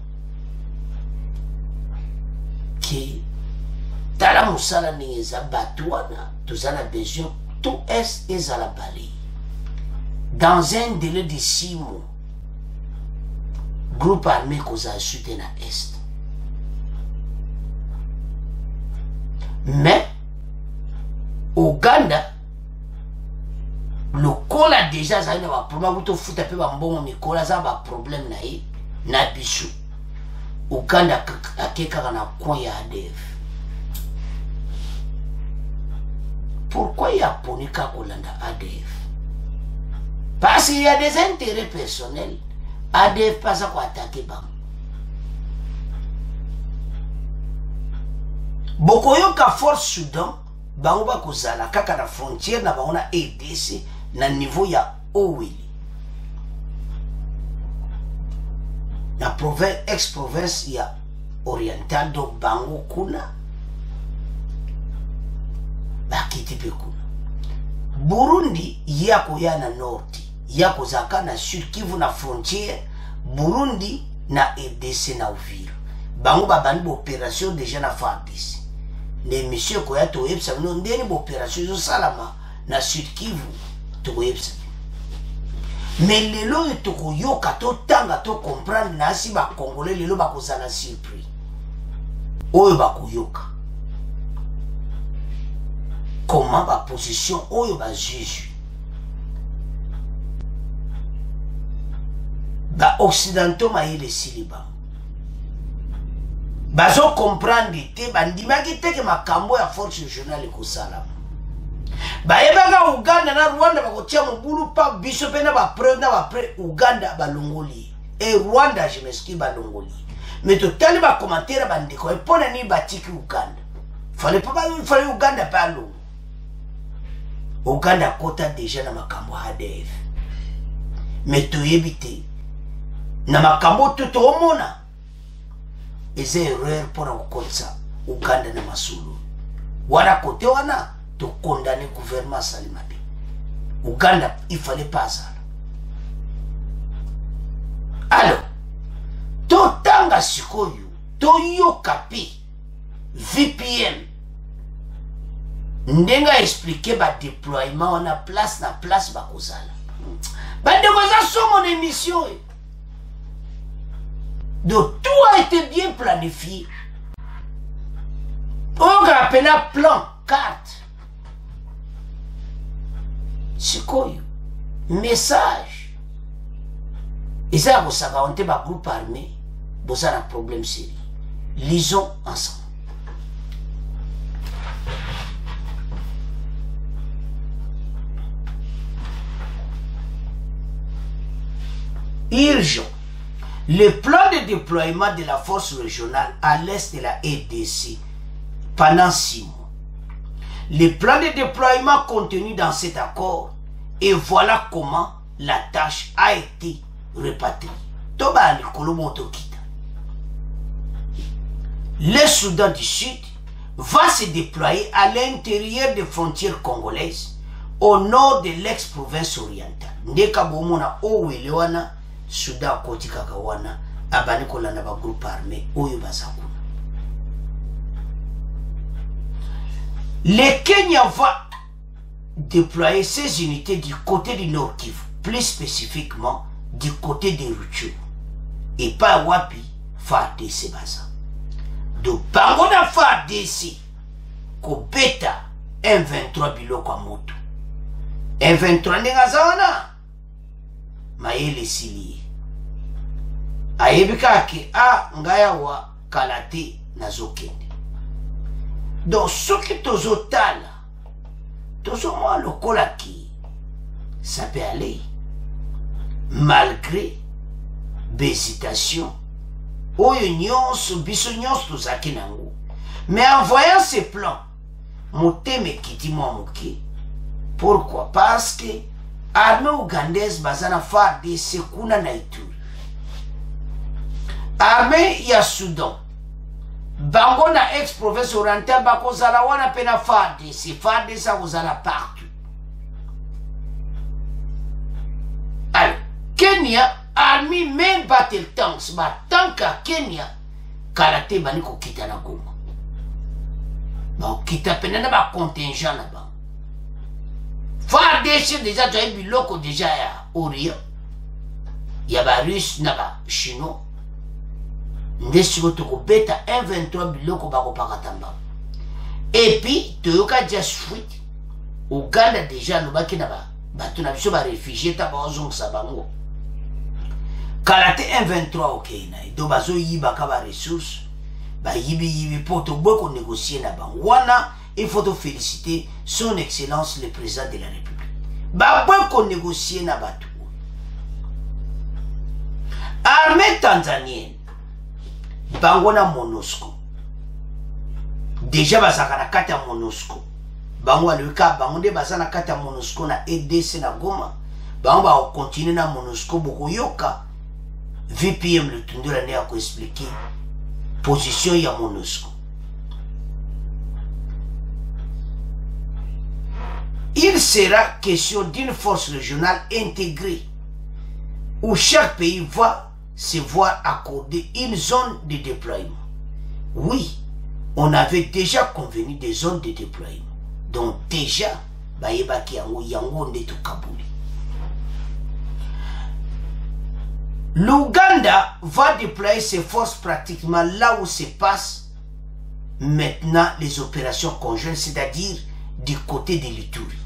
ki tala musala ni eza batouana, tozala besoin tout est ezala bali. Dans un délai de 6 mois, groupe armé koza soutenu na Est. Mais, Ouganda, le col a déjà un problème, il faut taper un bon micro, il y a un problème na bisu. Ouganda a quelqu'un na coin ya ADF. Pourquoi il y a Ponika Kolanda ADF? Parce qu'il y a des intérêts personnels. ADF pas à quoi attaquer Bam. Bokoyo ka force Soudan, Bangoba Kozala, kaka na frontière na baona EDC na niveau ya Owili. Na province, ex-province ya oriental donc Bango kuna. Bakiti pe kuna. Burundi yako ya na norti. Yako zaka na sud Kivu na frontière Burundi na EDC na Uvira. Bango babani bo opération déjà na FARDC. Les messieurs koya to yebsa no ndeni bo opération zo salama na sud Kivu to yebsa. Mais lelo to koyoka to tanga to comprendre na si ba congolais lelo ba kozala surpris. Oyo ba koyoka. Comment ba position oyo ba juge. Ba occidentaux maïle siliba. Bazo comprendre te bandima ki te ke makambo ya force régionale ko sala. Ba ebaga Uganda na Rwanda ba ko tia mobulu pa biso pe na ba pre Uganda ba longoli. Et Rwanda je m'excuse ba longoli. Mais total ba commentaire ba ndiko e pona ni batiki Uganda. Fallait Uganda pa lo. Uganda kota déjà na makambo ADF. Mais to yebite na makambo tout omona eza erreur pour kukonsa Uganda na masulu wana kote wana to condamner gouvernement Salimabe. Uganda il fallait pas ça. Alors to tanga sikoyo to yokapi VPN ndenga expliquer ba déploiement on a place na place ba kozala ba de koza so mon émission. Donc tout a été bien planifié. On appelle un plan, carte. C'est quoi? Message. Et ça, vous savez, on est un groupe armé. Vous avez un problème sérieux. Lisons ensemble. Urgent. Le plan de déploiement de la force régionale à l'est de la EDC pendant 6 mois. Le plan de déploiement contenu dans cet accord et voilà comment la tâche a été répartie. Le Soudan du Sud va se déployer à l'intérieur des frontières congolaises au nord de l'ex-province orientale. Ndeka bomona Owelewana Soudan koti kakawana abani kolanda ba groupe armé oyo basakuna. Le Kenya va déployer ses unités du côté du Nord Kivu, plus spécifiquement du côté de Rutshuru et pas wapi FARDC baza. Donc bango na FARDC ko beta M23 biloko a moto. M23 ndenga zawana mayele sili ayebika ke a ngaya wa kalate na zokende. Donc ce qui tozo tala tozo moi le kolaki ça peut aller malgré l'hésitation oyo nyonso biso nyonso tozaki nango. Mais en voyant ces plans, motema ekiti mwa moke. Pourquoi? Parce que armée ougandaise bazana FARDC kuna na Ituri. Armée ya Soudan bango na ex-province orientale bakozala wana pena FARDC. FARDC akozala partout. Alors, Kenya, armée même battle tanks, tank à Kenya, Kalate baniko kita na Goma. Ba kita pena na ba contingent na ba. FARDC déjà tu as biloko déjà ya Orient. Ya ba Russe na ba Chinois. Ndesiko toko beta 1-23 biloko bako pakatamba. Et puis toyoka just fruit. Uganda déjà lobaki na ba bato na biso ba réfugié ta ba ozongisa bango. Kalate 1-23 okay na do bazo yiba ka ba ressources. Ba yibi poto boko négocier na bango. Wana il faut te féliciter son excellence le président de la République. Ba boko négocier na bato. Armée tanzanienne bango na MONUSCO déjà bazaka na kata MONUSCO bango alika bango nde bazana kata MONUSCO na EDC na Goma bango ba continuer na MONUSCO boko yoka VPM le tundura ne a expliquer position ya MONUSCO. Il sera question d'une force régionale intégrée où chaque pays va se voir accorder une zone de déploiement. Oui, on avait déjà convenu des zones de déploiement. Donc déjà, bayebaki yango ndeto Kabouli. L'Ouganda va déployer ses forces pratiquement là où se passent maintenant les opérations conjointes, c'est-à-dire du côté de l'Ituri.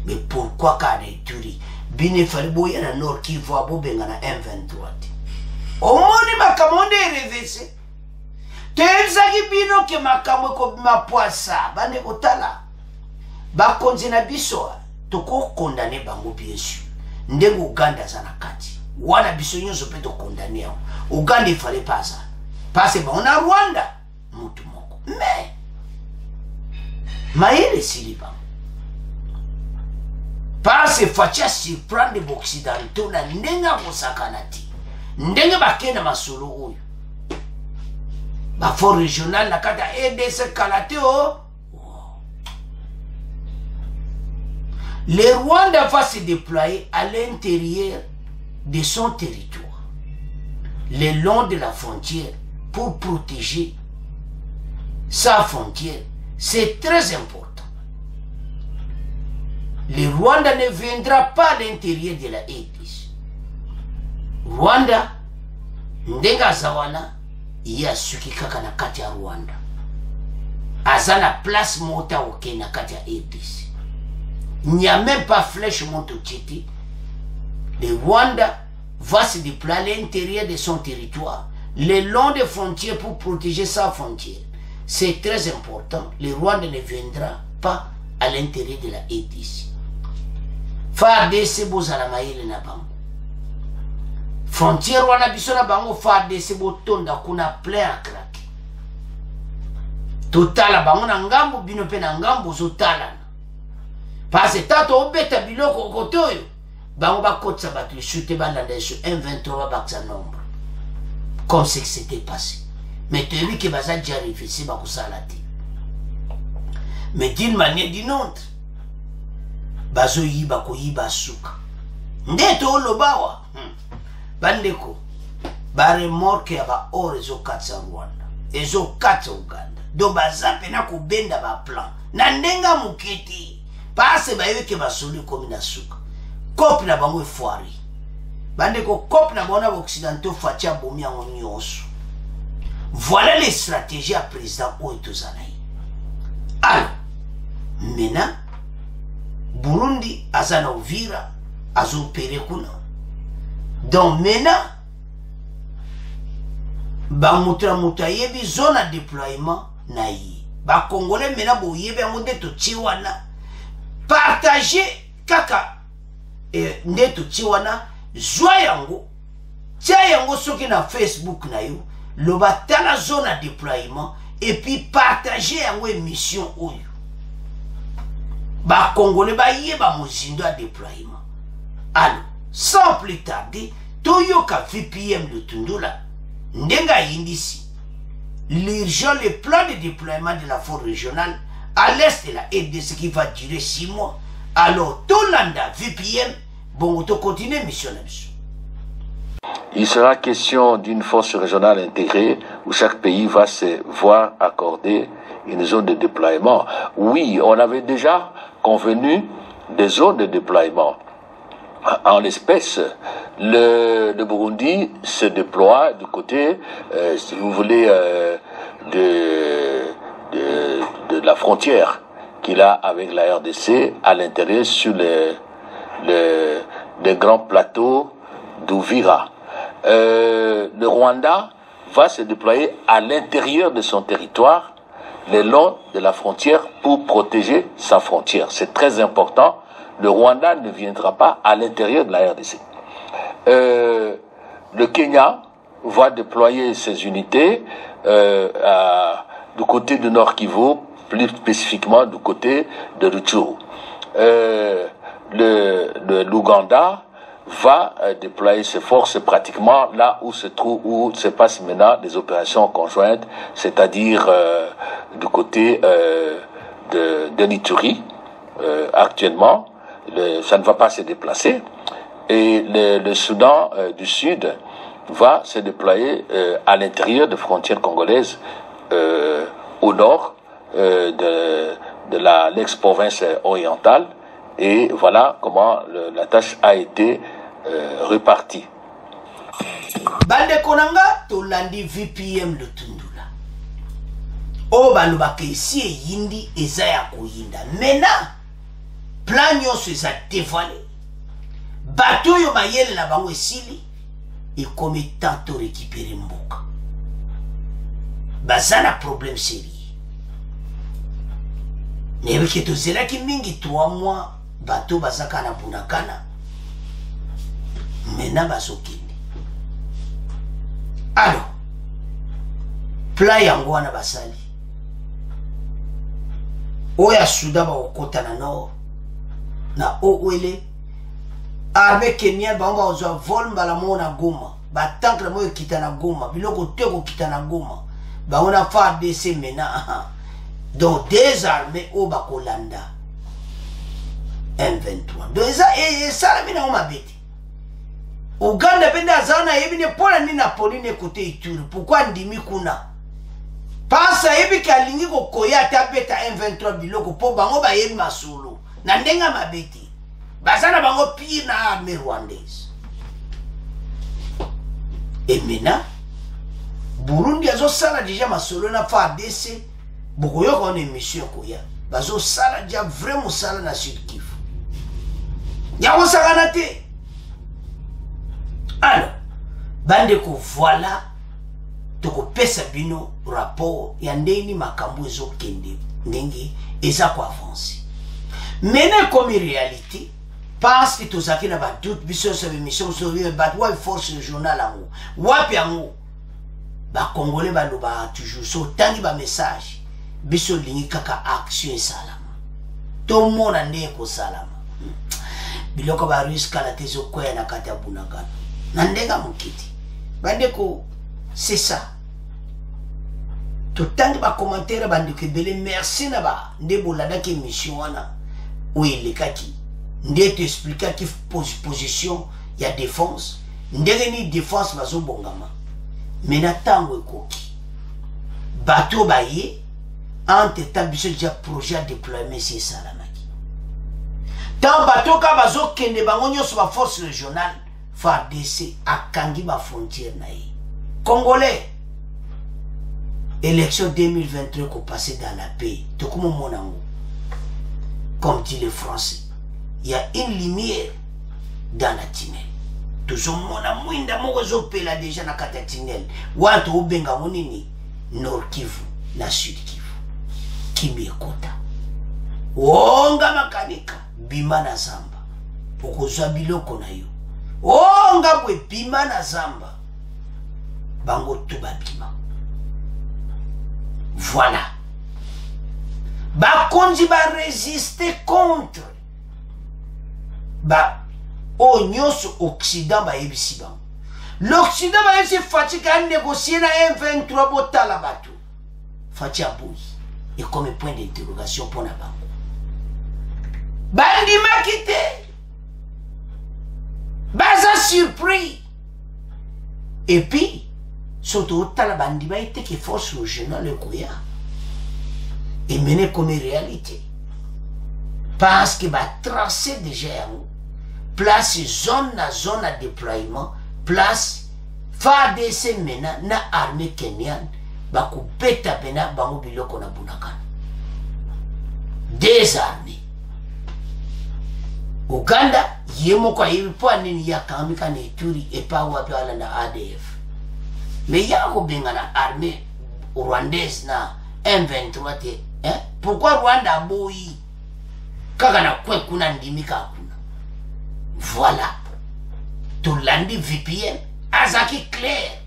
Mais pourquoi qu'à l'Ituri? Bine fariboya na nord qui voit bobenga na M23. Omoni makamonde reverse. Tenzaki bino ke makamwe ko mapoisa bane otala. Ba konzina biso toko condamner bango bien sûr. Ndengo Uganda zana kati. Wana biso nyonso pe to condamner. Uganda il fallait pas ça. Parce que on a Rwanda mutu moko. Mais maïle siliba. Parce que facha surprendre les occidentaux na ndenga kosakanati. Ndenga bakena masolo oyo. Ba for régional na kata EDC Kalate o. Le Rwanda va se déployer à l'intérieur de son territoire, le long de la frontière, pour protéger sa frontière. C'est très important. Le Rwanda ne viendra pas à l'intérieur de la EDC. Rwanda, ndenga zawana, iya suki kaka na kati ya Rwanda. Azana place mota oke na kati ya EDC. Il n'y a même pas flèche montotiti. Le Rwanda va se déployer à l'intérieur de son territoire, le long des frontières pour protéger sa frontière. C'est très important. Le Rwanda ne viendra pas à l'intérieur de la EDC. FARDC bozala maele na bango. Frontière wana biso na bango FARDC botonda kuna plein à craquer. Totala bango na ngambo bino pe na ngambo zotala. Parce que tato obeta biloko kote oyo bango bakotsa bato chute balanda sur 1-23 baksa nombre. Comme c'est que c'était passé. Mais tu as vu que baza déjà réfléchi bakosala te. Mais d'une manière d'une autre, bazo yiba ko yiba suka. Ndeto olobawa. Bandeko. Ba remorque ya ba ore zo katsa Rwanda. Ezo katsa Uganda. Do baza pena ko benda ba plan. Na ndenga muketi. Parce ba yeke ba soli komi na suka. Kop na bango foari. Bandeko kop na bona occidentaux fatia bomi yango nyonso. Voilà les stratégies à président Oitozanaï. Alors, maintenant, Burundi, Azana Uvira, Azo Perekuna. Donc maintenant, Bamutra Mutayebi, zone à déploiement, naïe. Ba Congolais, maintenant, Bouyebe, Amodeto Tiwana. Partager, kaka, Neto Tiwana, Zoyango, tia yango soki na Facebook na yo loba tala zone à déploiement et puis partager yango émission oyo ba congolais ba yeba mozindo à déploiement. Alors sans plus tarder toyoka VPM le tundula ndenga indisi l'urgent le plan de déploiement de la force régionale à l'est de la RDC qui va durer 6 mois. Alors tout l'anda VPM bon to continue mission là-dessus. Il sera question d'une force régionale intégrée où chaque pays va se voir accorder une zone de déploiement. Oui, on avait déjà convenu des zones de déploiement. En l'espèce, le Burundi se déploie du côté, si vous voulez, de la frontière qu'il a avec la RDC à l'intérieur sur les grands plateaux d'Uvira. Le Rwanda va se déployer à l'intérieur de son territoire, le long de la frontière pour protéger sa frontière. C'est très important. Le Rwanda ne viendra pas à l'intérieur de la RDC. Le Kenya va déployer ses unités du côté du Nord Kivu, plus spécifiquement du côté de Rutshuru. L'Ouganda va déployer ses forces pratiquement là où se passent maintenant des opérations conjointes, c'est-à-dire du côté de l'Ituri actuellement. Ça ne va pas se déplacer. Et le Soudan du Sud va se déployer à l'intérieur des frontières congolaises au nord de l'ex-province orientale. Et voilà comment la tâche a été répartie. Bande konanga tolandi VPM le tundula. O balobaka esi eyindi eza ya koyinda. Mena plan nyonso eza dévoilé. Bato oyo bayele na bango esili ekomi tanto récupérer mboka. Baza na problème sérieux. Neyebiki tozelaki mingi 3 mois bato bazaka na bunakana. Mena bazokende. Alors, plan yango wana basali. Oya Soudan ba okota na nord. Na Ouele. Armée Kenya ba on va vol mbala mo na Goma. Ba tank na mo kita na Goma. Biloko teko kita na Goma. Ba on a fait DC mena. Donc des armées au Bakolanda. M23. Donc ça la mina o mabeti. Uganda benda zana yebine pola ni na poline kote Ituri. Pourquoi ndimi kuna? Pasa yebi kalingi ko koya tabeta M23 biloko po bango ba yebi masolo. Na ndenga mabeti. Bazana bango pire na armée rwandaise. Et maintenant Burundi azo sala déjà masolo na FARDC. Bokoyo ko ne mission koya. Bazo sala déjà vraiment sala na Sud Kivu. Ya on saganate. Alors, bandeko voilà toko pesa bino rapport ya ndeni makambo ezo kende ndenge eza ko avancer. Mene comme réalité parce que tozaki na ba doute biso sa émission sur ba force régionale ango. Wapi ango ba congolais ba loba toujours so tangi ba message biso lingi kaka action salama. To mona ndeko salama. Biloko ba risque la tezo koya na kata bunagana. Nandega mukiti. Bandeko, c'est ça. Tout temps ba commentaire bandeko belé merci na ba ndebo ladaki émission wana. Oui les kaki. Ndé te expliquer qui position ya défense. Ndege ni défense bazo bongama. Mena tango ekoki. Bato baye entre temps biso déjà projet de déploiement c'est ça la maki. Tant bato ka bazo kende bango nyoso ba force régionale. FARDC a kangi ba frontière naï. Congolais. Élection 2023 qu'on passait dans la paix. Tout comme mon amour. Comme dit les Français. Il y a une lumière dans la tunnel. Toujours mon amour. Inda mo zope la déjà na kata tunnel. Watu ubenga monini. Nord Kivu. Na Sud Kivu. Kimi ekota. Onga makanika. Bima na zamba. Pokozwa biloko na yo. o ngabwe bima na zamba bango tuba bima. Voilà. Ba konzi ba résister contre ba o nyos Occident ba ebisi bango. L'Occident va essayer de négocier na M23 botala bato. Fati aboui. Et comme point d'interrogation pour la banque. Bandi m'a quitté. Baza surpris. Et puis, surtout, la bandi m'a été qui force le jeune le Kouya. Et mené comme réalité. Parce que va tracer déjà place zone à déploiement. Place FARDC mena na armée kenyane baku beta bena bango biloko na bunakana. Des armées. Uganda yemo kwa hivi po nini ya kamika na Ituri epa wapi wala na ADF. Mais yako benga na armée rwandaise na M23 te, pourquoi Rwanda boyi kaka na kwe kuna ndimika kuna. Voilà. Tolandi VPN, Azaki clair,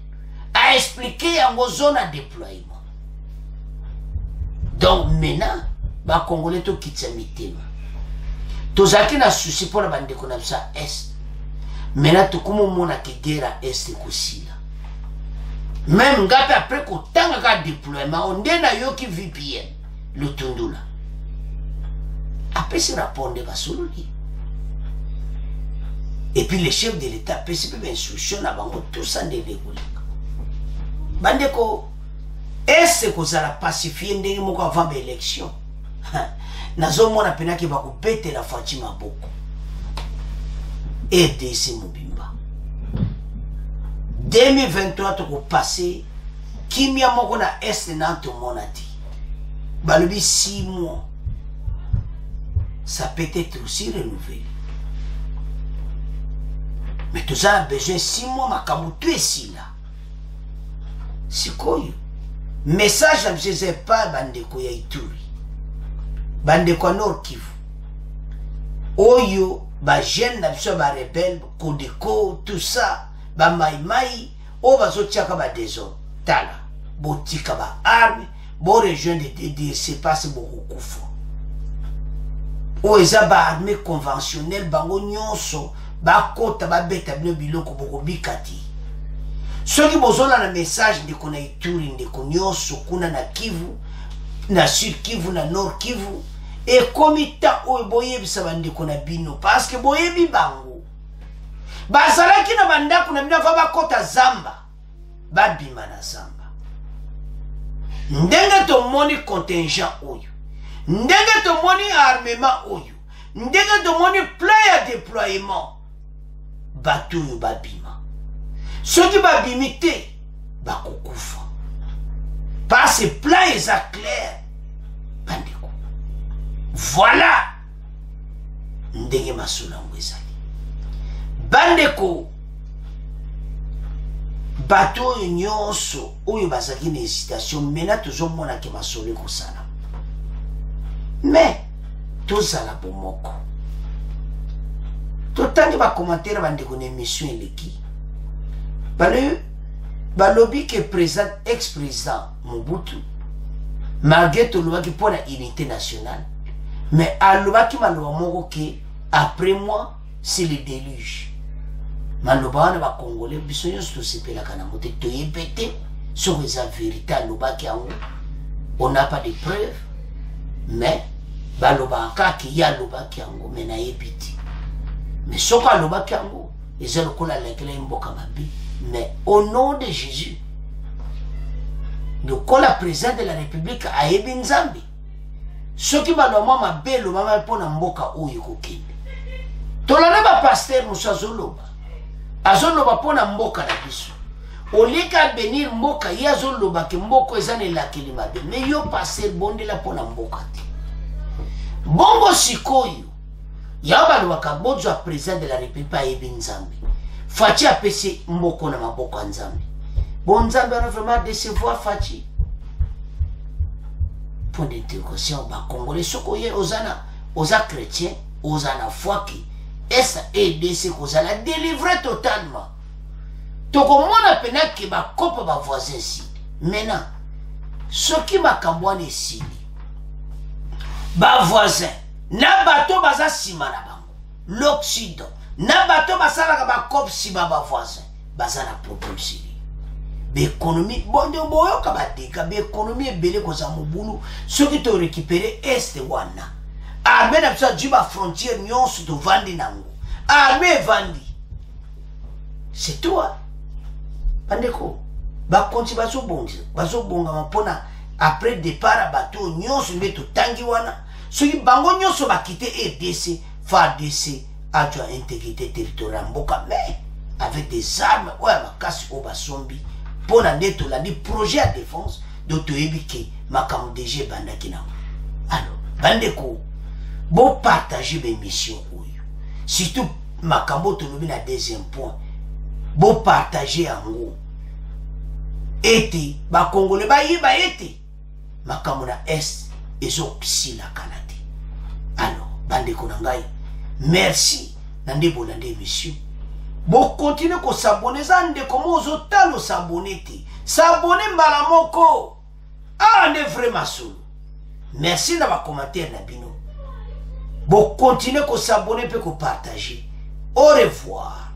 a expliqué en zone de déploiement. Donc maintenant, les Congolais to quitte sa mitema. Tozaki na souci pour la bande qu'on a ça est. Maintenant, tout comme on a qui guerre est aussi là. Même ngapi après qu'on tanga ka déploiement, on dit na yo qui VPN, le tundula. Après ce rapport de Basololi. Et puis les chefs de l'État, PCP instruction à bango tout ça de dérouler. Bandeko, est-ce que ça a pacifié ndenge moko avant l'élection? Nazo mona pena ki bako bete la Fatima Boko. Et DC Mobimba. 2023 toko passé, kimia moko na est na to monati. Balobi 6 mois. Ça peut être aussi renouvelé. Mais tout ça a besoin de 6 mois, ma kamoutou ici là. C'est quoi? Message à M. Zepa, Bandeko ya Ituri. Bandeko Nord Kivu. Oyo, ba jeune na biso ba rebelle, Kodeko, tout ça, ba maïmaï, o ba zotiaka ba désordre. Tala, botika ba arme, bo rejoindre de DDC passe beaucoup kufa. O eza ba armée conventionnelle, bango nyonso, ba kota ba beta bino biloko boko bikati. Ceux qui bozola na message de kona Ituri de konyoso kuna na Kivu, na Sud Kivu na Nord Kivu, et komita o boyebi sabande kona bino parce que boyebi bango. Bazalaki na bandako na bino ba kota zamba, ba bima na zamba. Ndenge to moni contingent oyo. Ndenge to moni armement oyo. Ndenge to moni plan de déploiement. Bateau yo babima. Ceux qui babimité, bakokufa. Parce que plan est clair. Bandeko. Voilà. Ndenge masula ngwezali. Bandeko. Bateau nyonso oyo bazaki na hésitation mena toujours mona ke masole kosala. Mais tozala bomoko. Totangi ba commentaire bandeko na émission eleki. Balobi que président ex-président Mobutu malgré tout le qui pour la unité nationale mais aloba ki maloba moko ke après moi c'est le déluge. Maloba na ba congolais biso nyonso to sepela kana mote to yebete sur les vérité aloba ki ango on n'a pas de preuves mais baloba ka ki ya aloba ki ango mena yebiti mais soko aloba ki ango ezalo kola lekele mboka mabi. Mais au nom de Jésus, le président de la République a ébi nzambi. Ce qui m'a nommé ma belle maman pour n'amboka ou yokokende. Tolana ba pasteur Moussa Zoloba. Azoloba pour n'amboka la biso. Au lieu qu'à venir mboka ya Zoloba que mboko ezane la kilimabe. Mais yo pasteur bonde la pour n'amboka te. Bongo sikoyo. Yaba lwaka bozo président de la République a ébi nzambi. Fachi a pesi mboko na maboko nzambi. Bon nzambi a vraiment décevoir Fachi. Point d'interrogation, ba Congolais soko ye ozana, oza chrétien, ozana foi qui SAEDC kozala délivré totalement. Tokomona pena ke ba kopa ba voisin si. Maintenant, ce qui m'a kambouane ici, ba voisin, na bato baza sima na bango, l'Occident, na bato basala ba kop si ba voisin, baza na problème si. L'économie, bon de boyo kabadeka, l'économie ebele koza mobulu, ceux qui t'ont récupéré est wana. Armée na bisa juba frontière nyonso to vandi nango. Armée vandi. C'est toi. Bandeko. Ba konti bazo bonga mpona après départ bateau nyonso meto tangi wana. Soki bango nyonso ba quitter EDC, FARDC a tu intégrité territoriale mboka mais avec des armes ouais makasi o basombi. Pour la projet à défense d'auto ebike makam DG bandaki nango. Alors, bandeko, bon partager mes missions oyo. Surtout makambo tolobi na deuxième point. Bon partager en gros. Ete ba Congolais ba yiba ete makambo na est ezo psila kanate. Alors, bandeko na ngai, merci nande bolande émission. Bon, continuez à s'abonner, zande comment aux otalo s'abonner. S'abonner mbala moko. Ah, on est vraiment solo. Merci d'avoir commenté Nabino. Bon, continuez à s'abonner et à partager. Au revoir.